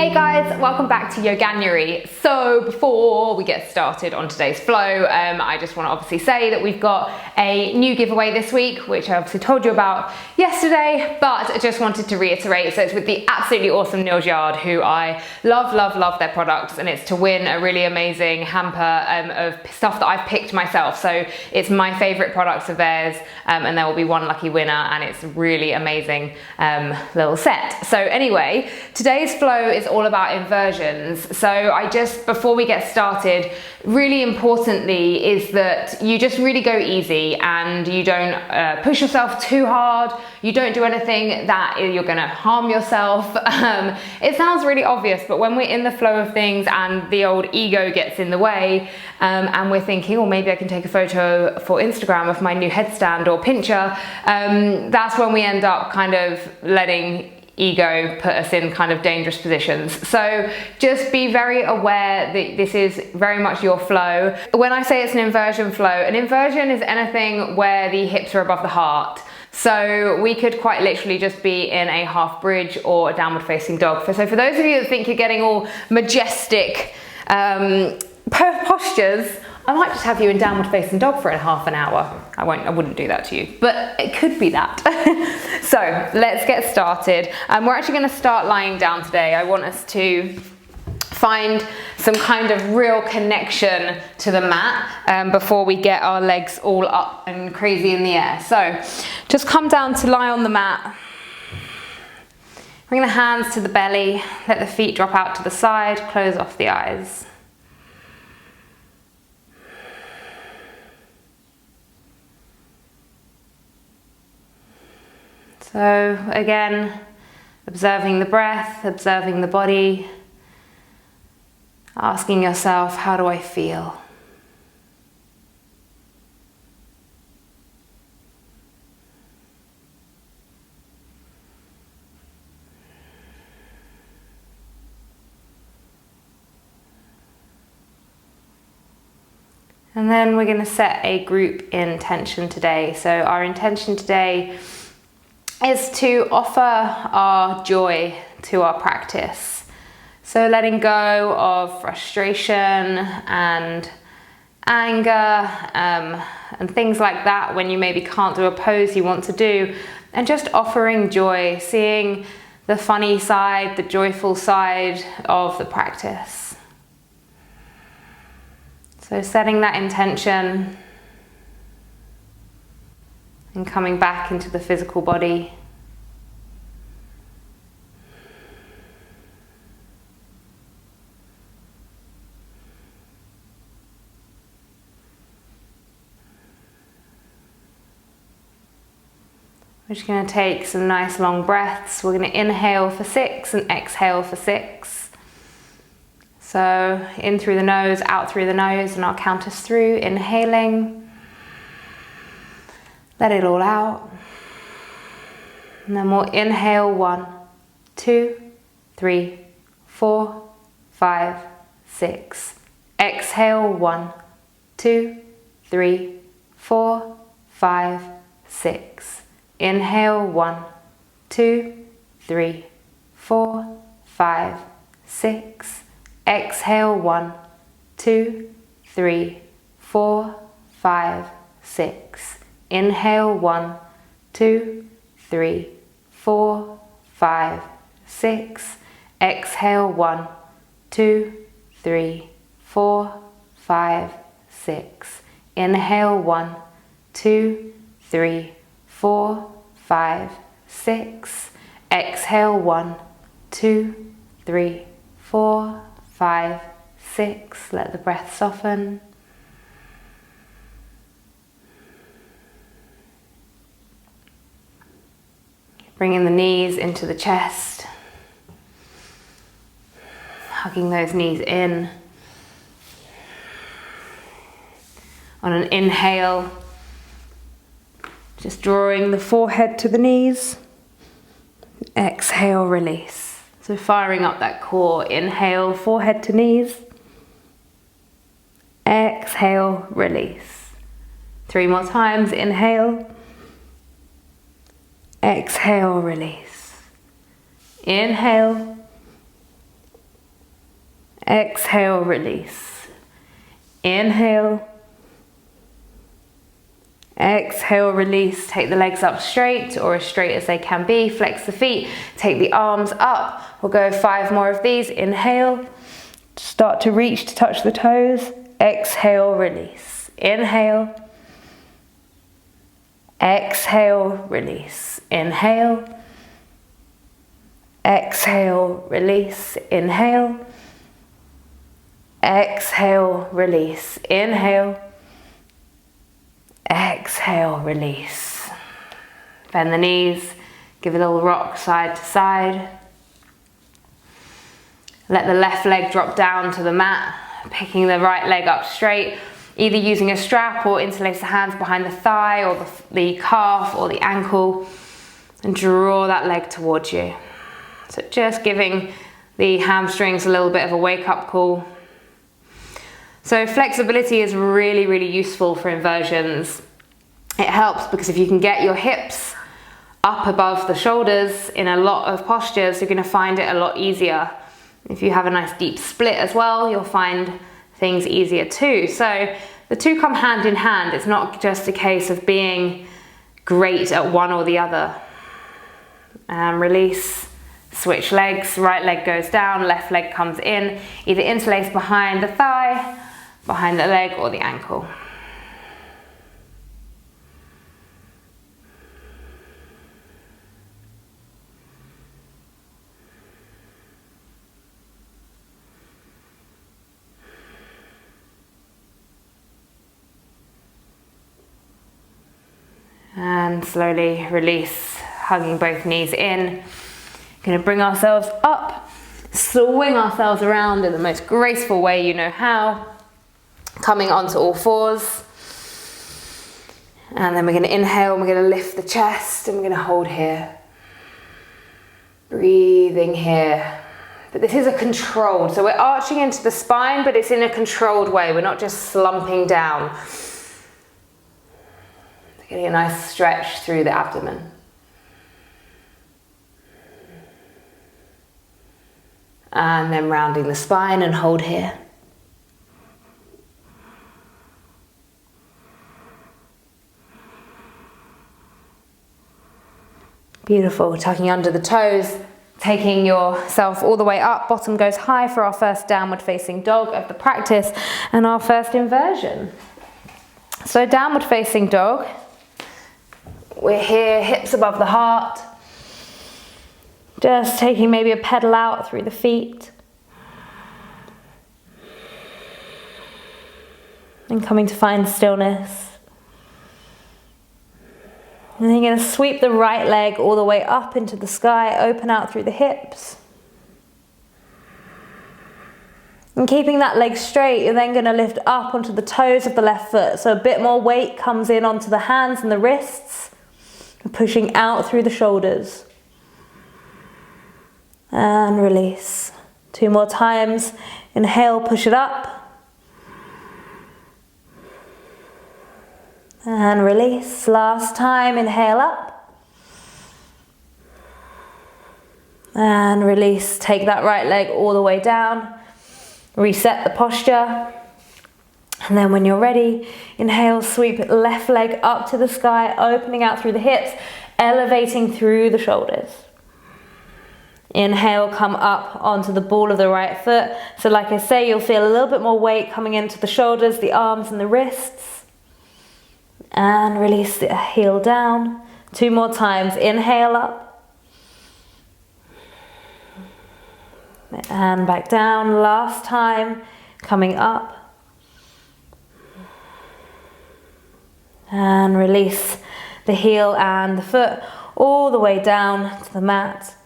Hey guys, welcome back to Yoganuary. So before we get started on today's flow, I just want to obviously say that we've got a new giveaway this week, which I obviously told you about yesterday, but I just wanted to reiterate. So it's with the absolutely awesome Nails Yard, who I love their products, and it's to win a really amazing hamper of stuff that I've picked myself. So it's my favorite products of theirs, and there will be one lucky winner, and it's a really amazing little set. So anyway, today's flow is all about inversions. So before we get started, really importantly is that you just really go easy and you don't push yourself too hard. You don't do anything that you're gonna harm yourself. It sounds really obvious, but when we're in the flow of things and the old ego gets in the way, and we're thinking, oh, maybe I can take a photo for Instagram of my new headstand or pincher, that's when we end up kind of letting ego put us in kind of dangerous positions. So just be very aware that this is very much your flow. When I say it's an inversion flow, an inversion is anything where the hips are above the heart. So we could quite literally just be in a half bridge or a downward facing dog. So for those of you that think you're getting all majestic postures, I might just have you in downward facing dog for half an hour. I wouldn't do that to you, but it could be that. So let's get started. We're actually going to start lying down today. I want us to find some kind of real connection to the mat before we get our legs all up and crazy in the air. So just come down to lie on the mat. Bring the hands to the belly, let the feet drop out to the side, close off the eyes. So again, observing the breath, observing the body, asking yourself, how do I feel? And then we're going to set a group intention today. So our intention today is to offer our joy to our practice. So letting go of frustration and anger and things like that when you maybe can't do a pose you want to do, and just offering joy, seeing the funny side, the joyful side of the practice. So setting that intention and coming back into the physical body. We're just going to take some nice long breaths. We're going to inhale for 6 and exhale for 6. So in through the nose, out through the nose, and I'll count us through. Inhaling. Let it all out. And then we'll inhale 1, 2, 3, 4, 5, 6. Exhale 1, 2, 3, 4, 5, 6. Inhale 1, 2, 3, 4, 5, 6. Exhale 1, 2, 3, 4, 5, 6. Inhale 1, 2, 3, 4, 5, 6. Exhale 1, 2, 3, 4, 5, 6. Inhale 1, 2, 3, 4, 5, 6. Exhale 1, 2, 3, 4, 5, 6. Let the breath soften. Bringing the knees into the chest, hugging those knees in. On an inhale, just drawing the forehead to the knees. Exhale, release. So firing up that core. Inhale, forehead to knees. Exhale, release. 3 more times. Inhale. Exhale, release. Inhale. Exhale, release. Inhale. Exhale, release. Take the legs up straight or as straight as they can be. Flex the feet. Take the arms up. We'll go 5 more of these. Inhale. Start to reach to touch the toes. Exhale, release. Inhale. Exhale, release. Inhale. Exhale, release. Inhale. Exhale, release. Inhale. Exhale, release. Bend the knees. Give a little rock side to side. Let the left leg drop down to the mat, picking the right leg up straight, either using a strap or interlace the hands behind the thigh or the calf or the ankle, and draw that leg towards you. So just giving the hamstrings a little bit of a wake-up call. So flexibility is really, really useful for inversions. It helps because if you can get your hips up above the shoulders in a lot of postures, you're going to find it a lot easier. If you have a nice deep split as well, you'll find things easier too. So the two come hand in hand. It's not just a case of being great at one or the other. Release, switch legs, right leg goes down, left leg comes in, either interlace behind the thigh, behind the leg or the ankle. And slowly release, hugging both knees in. Going to bring ourselves up, swing ourselves around in the most graceful way you know how. Coming onto all fours. And then we're going to inhale and we're going to lift the chest and we're going to hold here. Breathing here. But this is a controlled, so we're arching into the spine, but it's in a controlled way. We're not just slumping down. Getting a nice stretch through the abdomen. And then rounding the spine and hold here. Beautiful, tucking under the toes, taking yourself all the way up, bottom goes high for our first downward facing dog of the practice and our first inversion. So downward facing dog. We're here, hips above the heart. Just taking maybe a pedal out through the feet. And coming to find stillness. And then you're going to sweep the right leg all the way up into the sky, open out through the hips. And keeping that leg straight, you're then going to lift up onto the toes of the left foot. So a bit more weight comes in onto the hands and the wrists. Pushing out through the shoulders. And release. 2 more times. Inhale, push it up. And release. Last time, inhale up. And release. Take that right leg all the way down. Reset the posture. And then when you're ready, inhale, sweep left leg up to the sky, opening out through the hips, elevating through the shoulders. Inhale, come up onto the ball of the right foot. So like I say, you'll feel a little bit more weight coming into the shoulders, the arms and the wrists. And release the heel down. 2 more times. Inhale up. And back down. Last time. Coming up. And release the heel and the foot all the way down to the mat.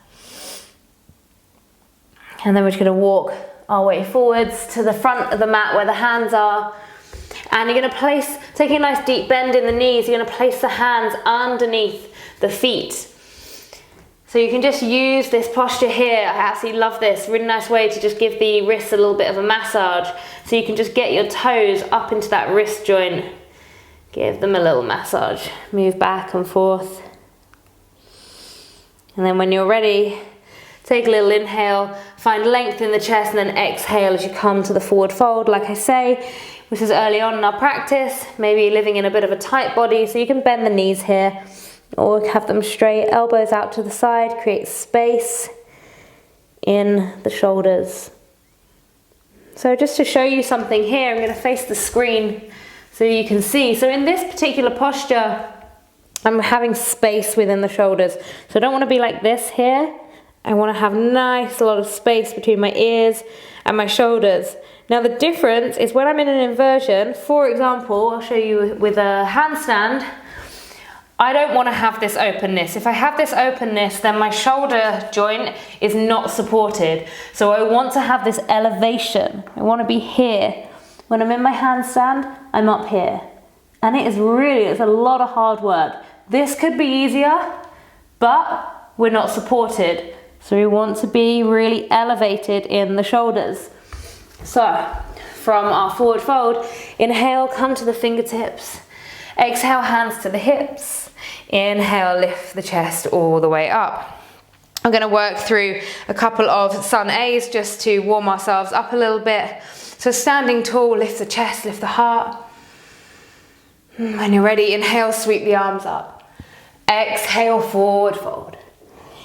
And then we're just going to walk our way forwards to the front of the mat where the hands are. And you're going to place, taking a nice deep bend in the knees, you're going to place the hands underneath the feet. So you can just use this posture here. I absolutely love this. Really nice way to just give the wrists a little bit of a massage. So you can just get your toes up into that wrist joint. Give them a little massage. Move back and forth. And then when you're ready, Take a little inhale, find length in the chest, and then exhale as you come to the forward fold. Like I say, this is early on in our practice, maybe living in a bit of a tight body, so you can bend the knees here or have them straight, elbows out to the side, create space in the shoulders. So just to show you something here, I'm going to face the screen so you can see. So in this particular posture, I'm having space within the shoulders. So I don't want to be like this here. I want to have nice lot of space between my ears and my shoulders. Now the difference is when I'm in an inversion, for example, I'll show you with a handstand, I don't want to have this openness. If I have this openness, then my shoulder joint is not supported. So I want to have this elevation. I want to be here. When I'm in my handstand, I'm up here. And it's a lot of hard work. This could be easier, but we're not supported. So we want to be really elevated in the shoulders. So from our forward fold, inhale, come to the fingertips. Exhale, hands to the hips. Inhale, lift the chest all the way up. I'm going to work through a couple of sun A's just to warm ourselves up a little bit. So standing tall, lift the chest, lift the heart. When you're ready, inhale, sweep the arms up. Exhale, forward fold.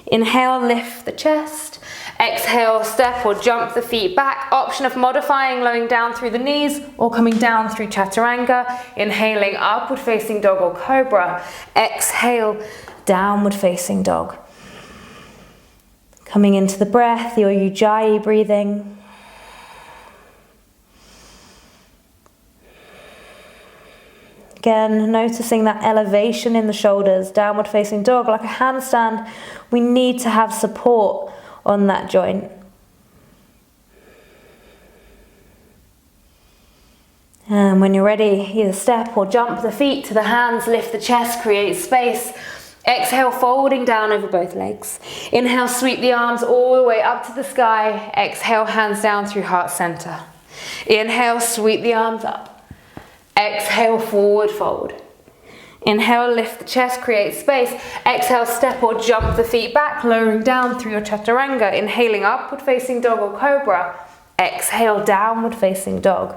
Inhale, lift the chest. Exhale, step or jump the feet back. Option of modifying, lowering down through the knees or coming down through chaturanga. Inhaling, upward facing dog or cobra. Exhale, downward facing dog. Coming into the breath, your ujjayi breathing. Again, noticing that elevation in the shoulders, downward facing dog, like a handstand, we need to have support on that joint. And when you're ready, either step or jump the feet to the hands, lift the chest, create space. Exhale, folding down over both legs. Inhale, sweep the arms all the way up to the sky. Exhale, hands down through heart center. Inhale, sweep the arms up. Exhale, forward fold. Inhale, lift the chest, create space. Exhale, step or jump the feet back, lowering down through your chaturanga. Inhaling, upward facing dog or cobra. Exhale, downward facing dog.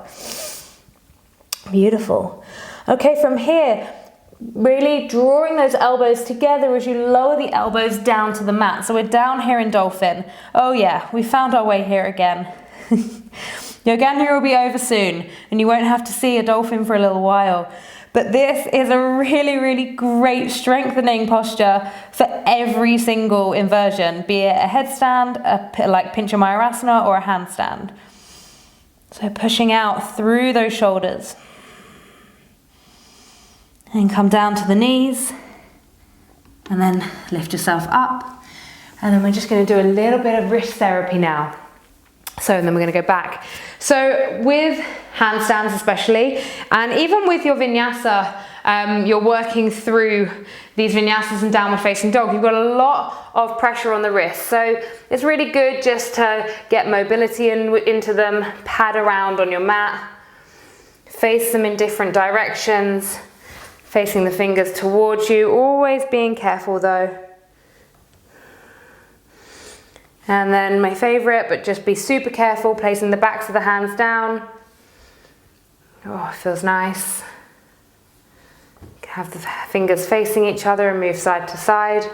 Beautiful. Okay, from here, really drawing those elbows together as you lower the elbows down to the mat. So we're down here in dolphin. Oh yeah, we found our way here again. Yoganuary will be over soon and you won't have to see a dolphin for a little while. But this is a really, really great strengthening posture for every single inversion, be it a headstand, like Pincha Mayurasana, or a handstand. So pushing out through those shoulders. And come down to the knees. And then lift yourself up. And then we're just going to do a little bit of wrist therapy now. So then we're going to go back. So with handstands especially, and even with your vinyasa, you're working through these vinyasas and downward facing dog. You've got a lot of pressure on the wrist. So it's really good just to get mobility into them, pad around on your mat, face them in different directions, facing the fingers towards you, always being careful though. And then my favorite, but just be super careful, placing the backs of the hands down. Oh, it feels nice. Have the fingers facing each other and move side to side.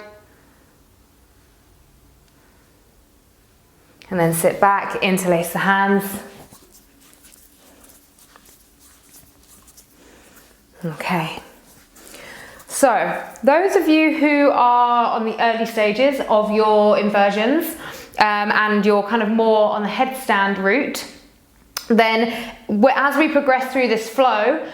And then sit back, interlace the hands. Okay. So, those of you who are on the early stages of your inversions, and you're kind of more on the headstand route, then as we progress through this flow,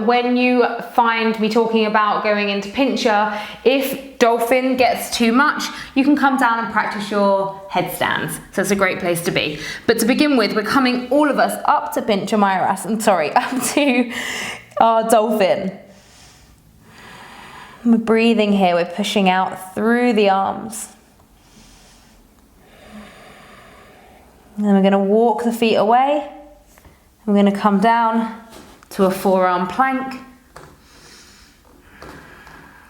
when you find me talking about going into pincha, if dolphin gets too much, you can come down and practice your headstands. So it's a great place to be. But to begin with, we're coming, all of us, up to Pincha Mayurasana, up to our dolphin. We're breathing here, we're pushing out through the arms. And then we're going to walk the feet away. We're going to come down to a forearm plank.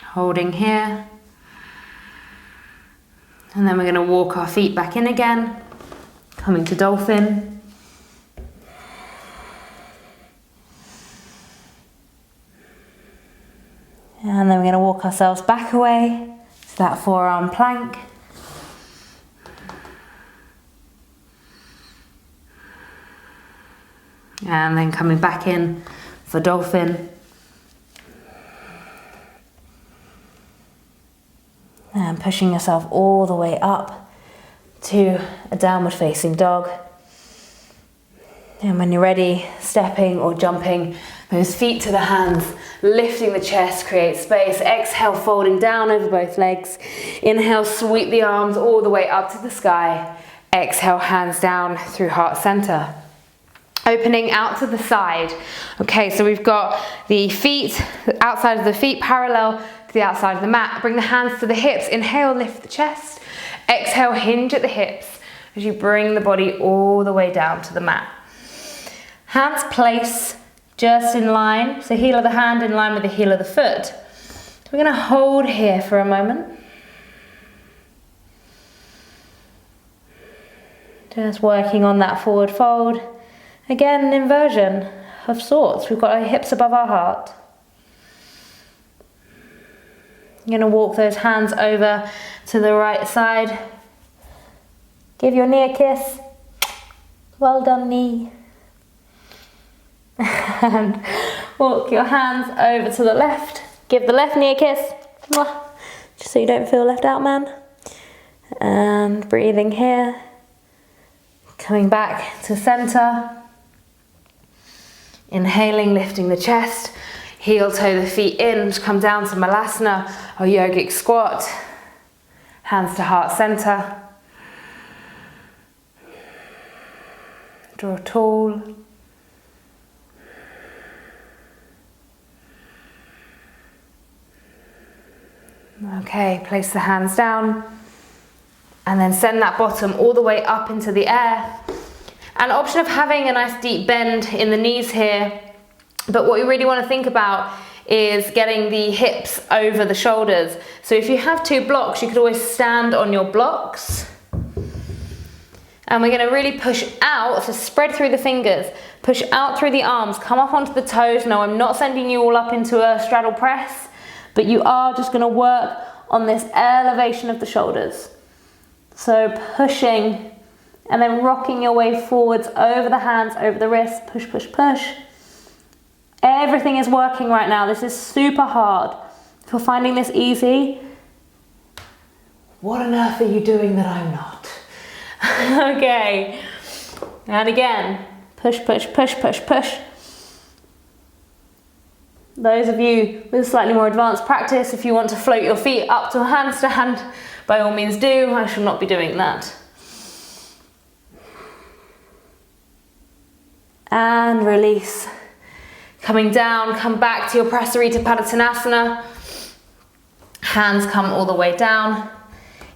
Holding here. And then we're gonna walk our feet back in again, coming to dolphin. And then we're gonna walk ourselves back away to that forearm plank. And then coming back in for dolphin. And pushing yourself all the way up to a downward facing dog. And when you're ready, stepping or jumping those feet to the hands, lifting the chest, create space. Exhale, folding down over both legs. Inhale, sweep the arms all the way up to the sky. Exhale, hands down through heart center. Opening out to the side. Okay, so we've got the feet, outside of the feet parallel to the outside of the mat. Bring the hands to the hips. Inhale, lift the chest. Exhale, hinge at the hips as you bring the body all the way down to the mat. Hands place just in line, so heel of the hand in line with the heel of the foot. So we're going to hold here for a moment. Just working on that forward fold. Again, an inversion of sorts. We've got our hips above our heart. You're going to walk those hands over to the right side. Give your knee a kiss. Well done, knee. And walk your hands over to the left. Give the left knee a kiss. Just so you don't feel left out, man. And breathing here. Coming back to center. Inhaling, lifting the chest. Heel toe the feet in to come down to Malasana or yogic squat. Hands to heart center. Draw tall. Okay, place the hands down and then send that bottom all the way up into the air. An option of having a nice deep bend in the knees here, but what you really want to think about is getting the hips over the shoulders. So if you have two blocks, you could always stand on your blocks. And we're going to really push out, so spread through the fingers, push out through the arms, come up onto the toes. No, I'm not sending you all up into a straddle press, but you are just going to work on this elevation of the shoulders. So pushing and then rocking your way forwards over the hands, over the wrists, push, push, push. Everything is working right now. This is super hard. If you're finding this easy, what on earth are you doing that I'm not? Okay. And again, push, push, push, push, push. Those of you with slightly more advanced practice, if you want to float your feet up to a handstand, by all means do. I shall not be doing that. And release. Coming down, come back to your Prasarita Padottanasana. Hands come all the way down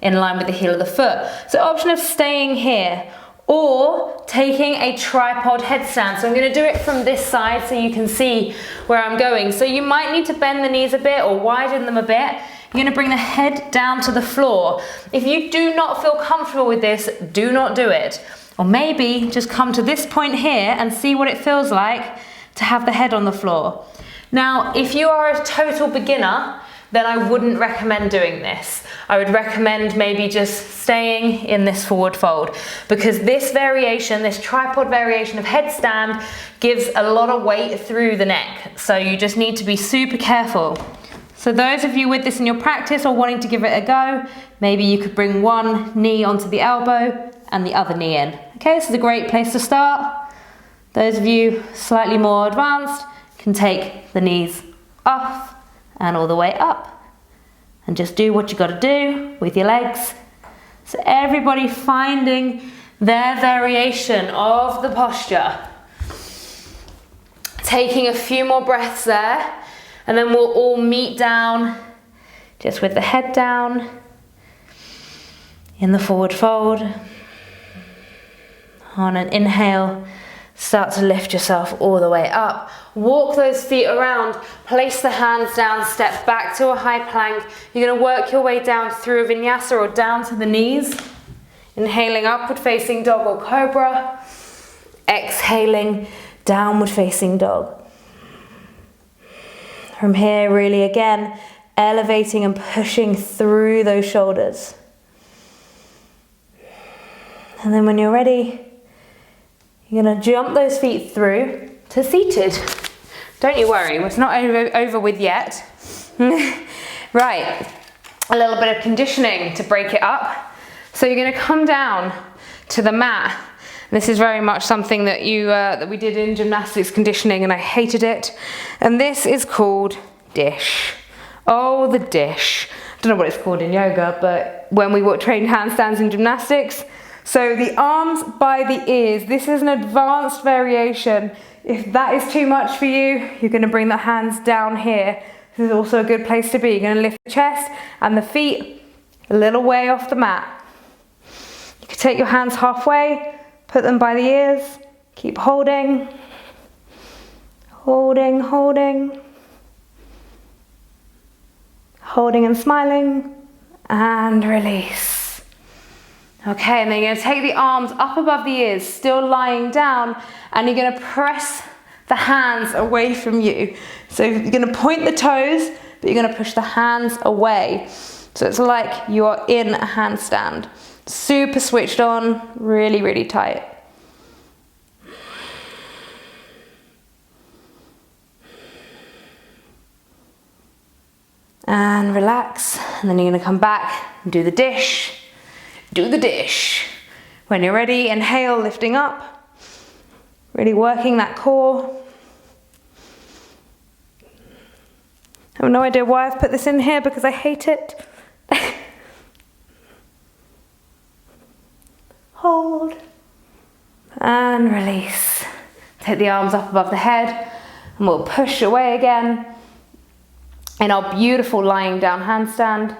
in line with the heel of the foot. So option of staying here or taking a tripod headstand. So I'm going to do it from this side so you can see where I'm going. So you might need to bend the knees a bit or widen them a bit. You're going to bring the head down to the floor. If you do not feel comfortable with this, do not do it. Or maybe just come to this point here and see what it feels like to have the head on the floor. Now, if you are a total beginner, then I wouldn't recommend doing this. I would recommend maybe just staying in this forward fold, because this variation, this tripod variation of headstand, gives a lot of weight through the neck. So you just need to be super careful. So those of you with this in your practice or wanting to give it a go, maybe you could bring one knee onto the elbow and the other knee in. Okay, this is a great place to start. Those of you slightly more advanced can take the knees off and all the way up. And just do what you got to do with your legs. So everybody finding their variation of the posture. Taking a few more breaths there. And then we'll all meet down, just with the head down, in the forward fold. On an inhale, start to lift yourself all the way up. Walk those feet around, place the hands down, step back to a high plank. You're going to work your way down through a vinyasa or down to the knees. Inhaling upward facing dog or cobra. Exhaling downward facing dog. From here, really again, elevating and pushing through those shoulders. And then when you're ready, you're going to jump those feet through to seated. Don't you worry, it's not over with yet. Right, a little bit of conditioning to break it up. So you're going to come down to the mat. This is very much something that we did in gymnastics conditioning, and I hated it. And this is called dish. Oh, the dish. I don't know what it's called in yoga, but when we trained handstands in gymnastics. So the arms by the ears. This is an advanced variation. If that is too much for you, you're going to bring the hands down here. This is also a good place to be. You're going to lift the chest and the feet a little way off the mat. You can take your hands halfway, put them by the ears, keep holding, holding, holding, holding and smiling, and release. Okay, and then you're going to take the arms up above the ears, still lying down, and you're going to press the hands away from you. So you're going to point the toes, but you're going to push the hands away. So it's like you are in a handstand. Super switched on, really, really tight. And relax, and then you're going to come back and do the dish. Do the dish. When you're ready, inhale, lifting up. Really working that core. I have no idea why I've put this in here because I hate it. Hold. And release. Take the arms up above the head and we'll push away again in our beautiful lying down handstand.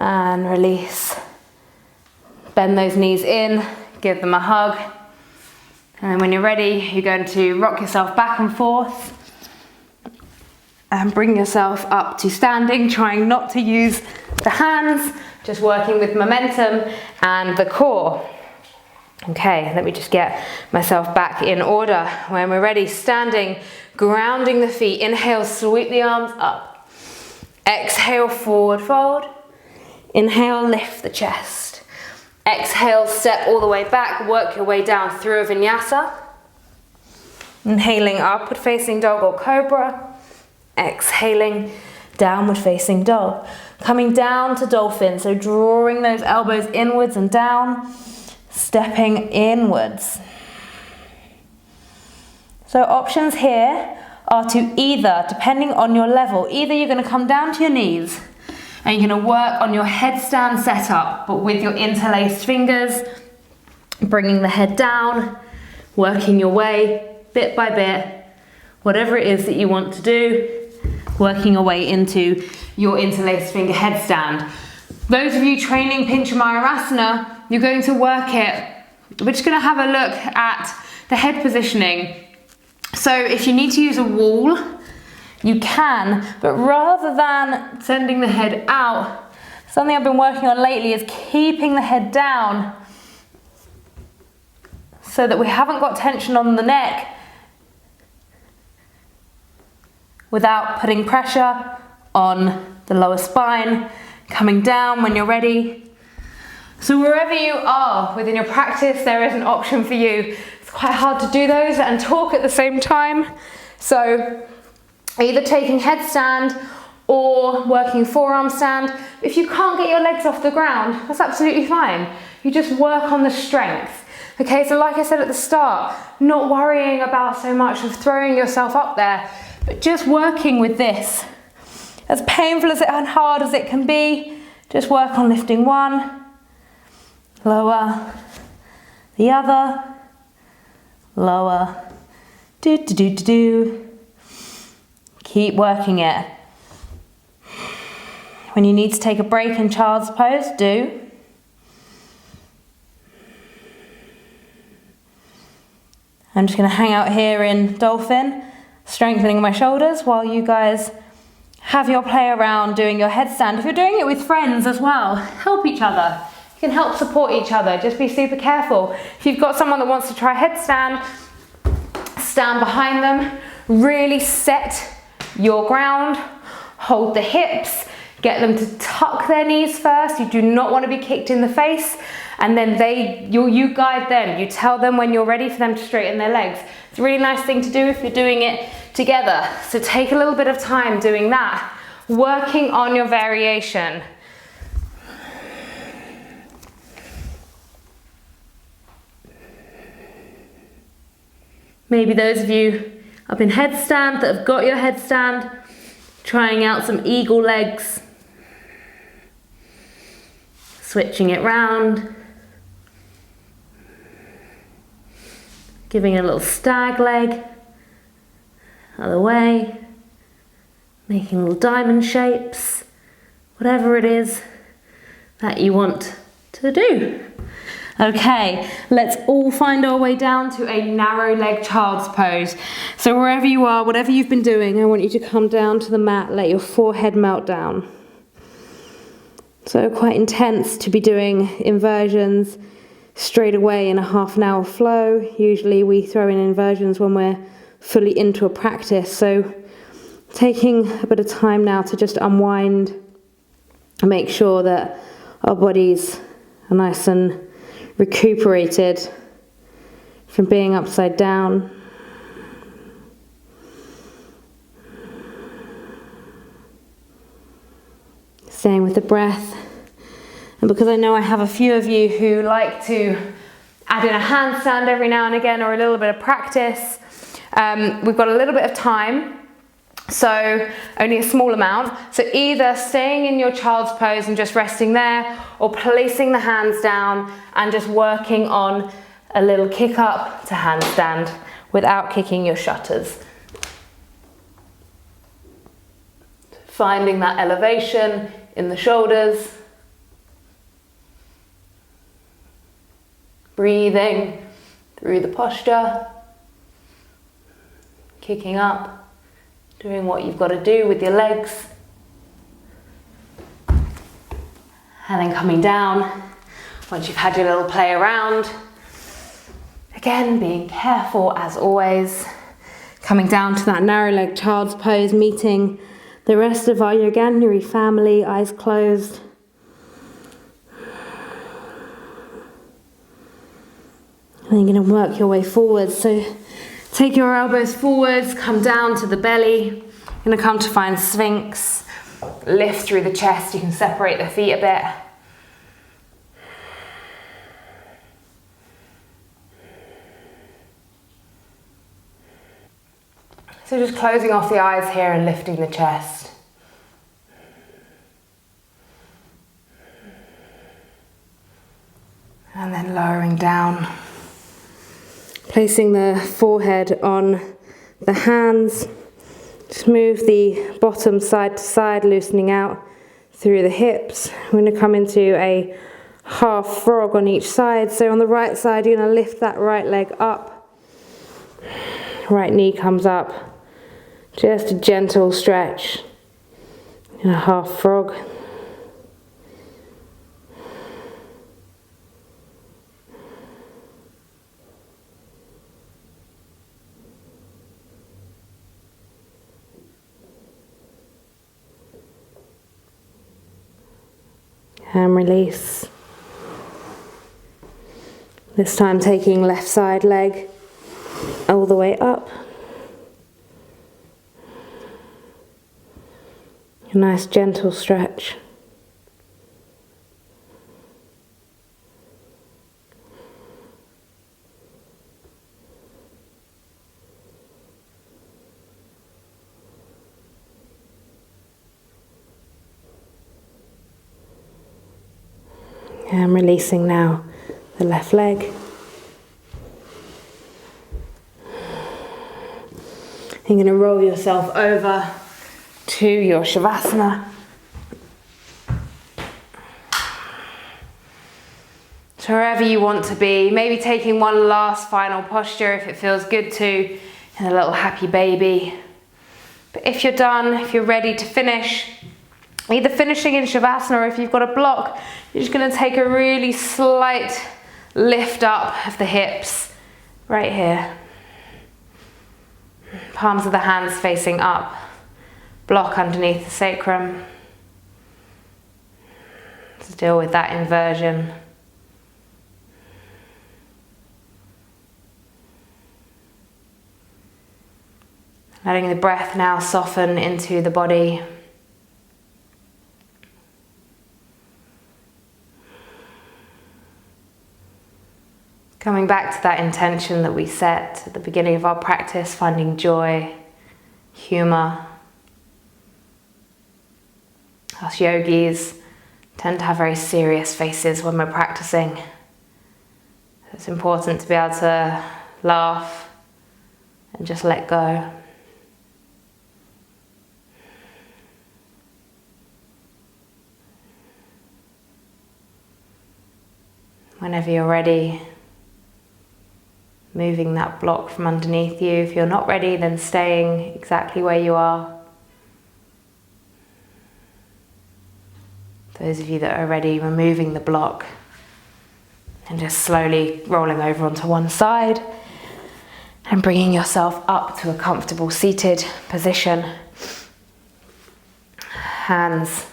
And release. Bend those knees in, give them a hug. And then when you're ready, you're going to rock yourself back and forth and bring yourself up to standing, trying not to use the hands, just working with momentum and the core. Okay, let me just get myself back in order. When we're ready, standing, grounding the feet. Inhale, sweep the arms up. Exhale, forward fold. Inhale, lift the chest. Exhale, step all the way back, work your way down through a vinyasa. Inhaling, upward facing dog or cobra. Exhaling, downward facing dog. Coming down to dolphin, so drawing those elbows inwards and down, stepping inwards. So options here are to either, depending on your level, either you're going to come down to your knees and you're going to work on your headstand setup, but with your interlaced fingers, bringing the head down, working your way bit by bit, whatever it is that you want to do, working your way into your interlaced finger headstand. Those of you training Pinchamayurasana, you're going to work it. We're just going to have a look at the head positioning. So if you need to use a wall, you can, but rather than sending the head out, something I've been working on lately is keeping the head down so that we haven't got tension on the neck without putting pressure on the lower spine, coming down when you're ready. So wherever you are within your practice, there is an option for you. It's quite hard to do those and talk at the same time. So either taking headstand or working forearm stand. If you can't get your legs off the ground, that's absolutely fine. You just work on the strength. Okay, so like I said at the start, not worrying about so much of throwing yourself up there, but just working with this. As painful as it and hard as it can be, just work on lifting one, lower, the other, lower, do. Keep working it. When you need to take a break in child's pose, do. I'm just going to hang out here in dolphin, strengthening my shoulders while you guys have your play around doing your headstand. If you're doing it with friends as well, help each other. You can help support each other. Just be super careful. If you've got someone that wants to try headstand, stand behind them, really set your ground, hold the hips, get them to tuck their knees first. You do not want to be kicked in the face, and then you guide them. You tell them when you're ready for them to straighten their legs. It's a really nice thing to do if you're doing it together. So take a little bit of time doing that, working on your variation. Maybe those of you up in headstand that have got your headstand, trying out some eagle legs, switching it round, giving it a little stag leg, other way, making little diamond shapes, whatever it is that you want to do. Okay, let's all find our way down to a narrow leg child's pose. So wherever you are, whatever you've been doing, I want you to come down to the mat, let your forehead melt down. So quite intense to be doing inversions straight away in a half an hour flow. Usually we throw in inversions when we're fully into a practice. So taking a bit of time now to just unwind and make sure that our bodies are nice and recuperated from being upside down. Staying with the breath. And because I know I have a few of you who like to add in a handstand every now and again, or a little bit of practice, we've got a little bit of time. So only a small amount. So either staying in your child's pose and just resting there, or placing the hands down and just working on a little kick up to handstand without kicking your shutters. Finding that elevation in the shoulders. Breathing through the posture. Kicking up. Doing what you've got to do with your legs. And then coming down once you've had your little play around. Again, being careful as always. Coming down to that narrow leg child's pose, meeting the rest of our Yoganuary family, eyes closed. And then you're going to work your way forward. So take your elbows forwards, come down to the belly. You're going to come to find Sphinx. Lift through the chest. You can separate the feet a bit. So just closing off the eyes here and lifting the chest. And then lowering down. Placing the forehead on the hands. Just move the bottom side to side, loosening out through the hips. We're going to come into a half frog on each side. So on the right side, you're going to lift that right leg up. Right knee comes up. Just a gentle stretch in a half frog. And release. This time taking left side leg all the way up. A nice gentle stretch. And releasing now the left leg. You're going to roll yourself over to your Shavasana. to wherever you want to be. Maybe taking one last final posture if it feels good to, in a little happy baby. But if you're done, if you're ready to finish, either finishing in Shavasana or if you've got a block, you're just going to take a really slight lift up of the hips right here. Palms of the hands facing up. Block underneath the sacrum. To deal with that inversion. Letting the breath now soften into the body. Coming back to that intention that we set at the beginning of our practice, finding joy, humor. Us yogis tend to have very serious faces when we're practicing. It's important to be able to laugh and just let go. Whenever you're ready, moving that block from underneath you. If you're not ready, then staying exactly where you are. Those of you that are ready, removing the block and just slowly rolling over onto one side and bringing yourself up to a comfortable seated position. Hands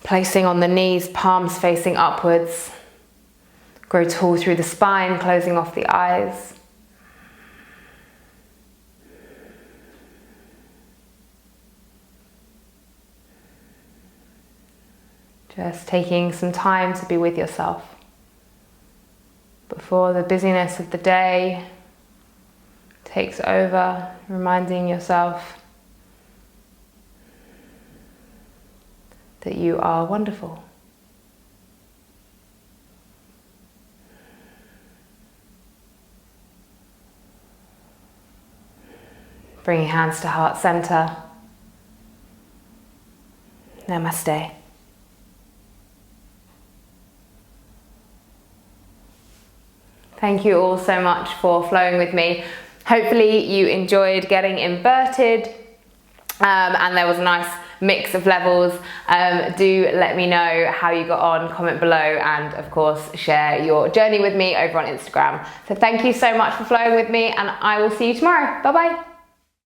placing on the knees, palms facing upwards. Grow tall through the spine, closing off the eyes. Just taking some time to be with yourself before the busyness of the day takes over, reminding yourself that you are wonderful. Bringing hands to heart center. Namaste. Thank you all so much for flowing with me. Hopefully you enjoyed getting inverted and there was a nice mix of levels. Do let me know how you got on, comment below, and of course share your journey with me over on Instagram. So thank you so much for flowing with me, and I will see you tomorrow. Bye bye.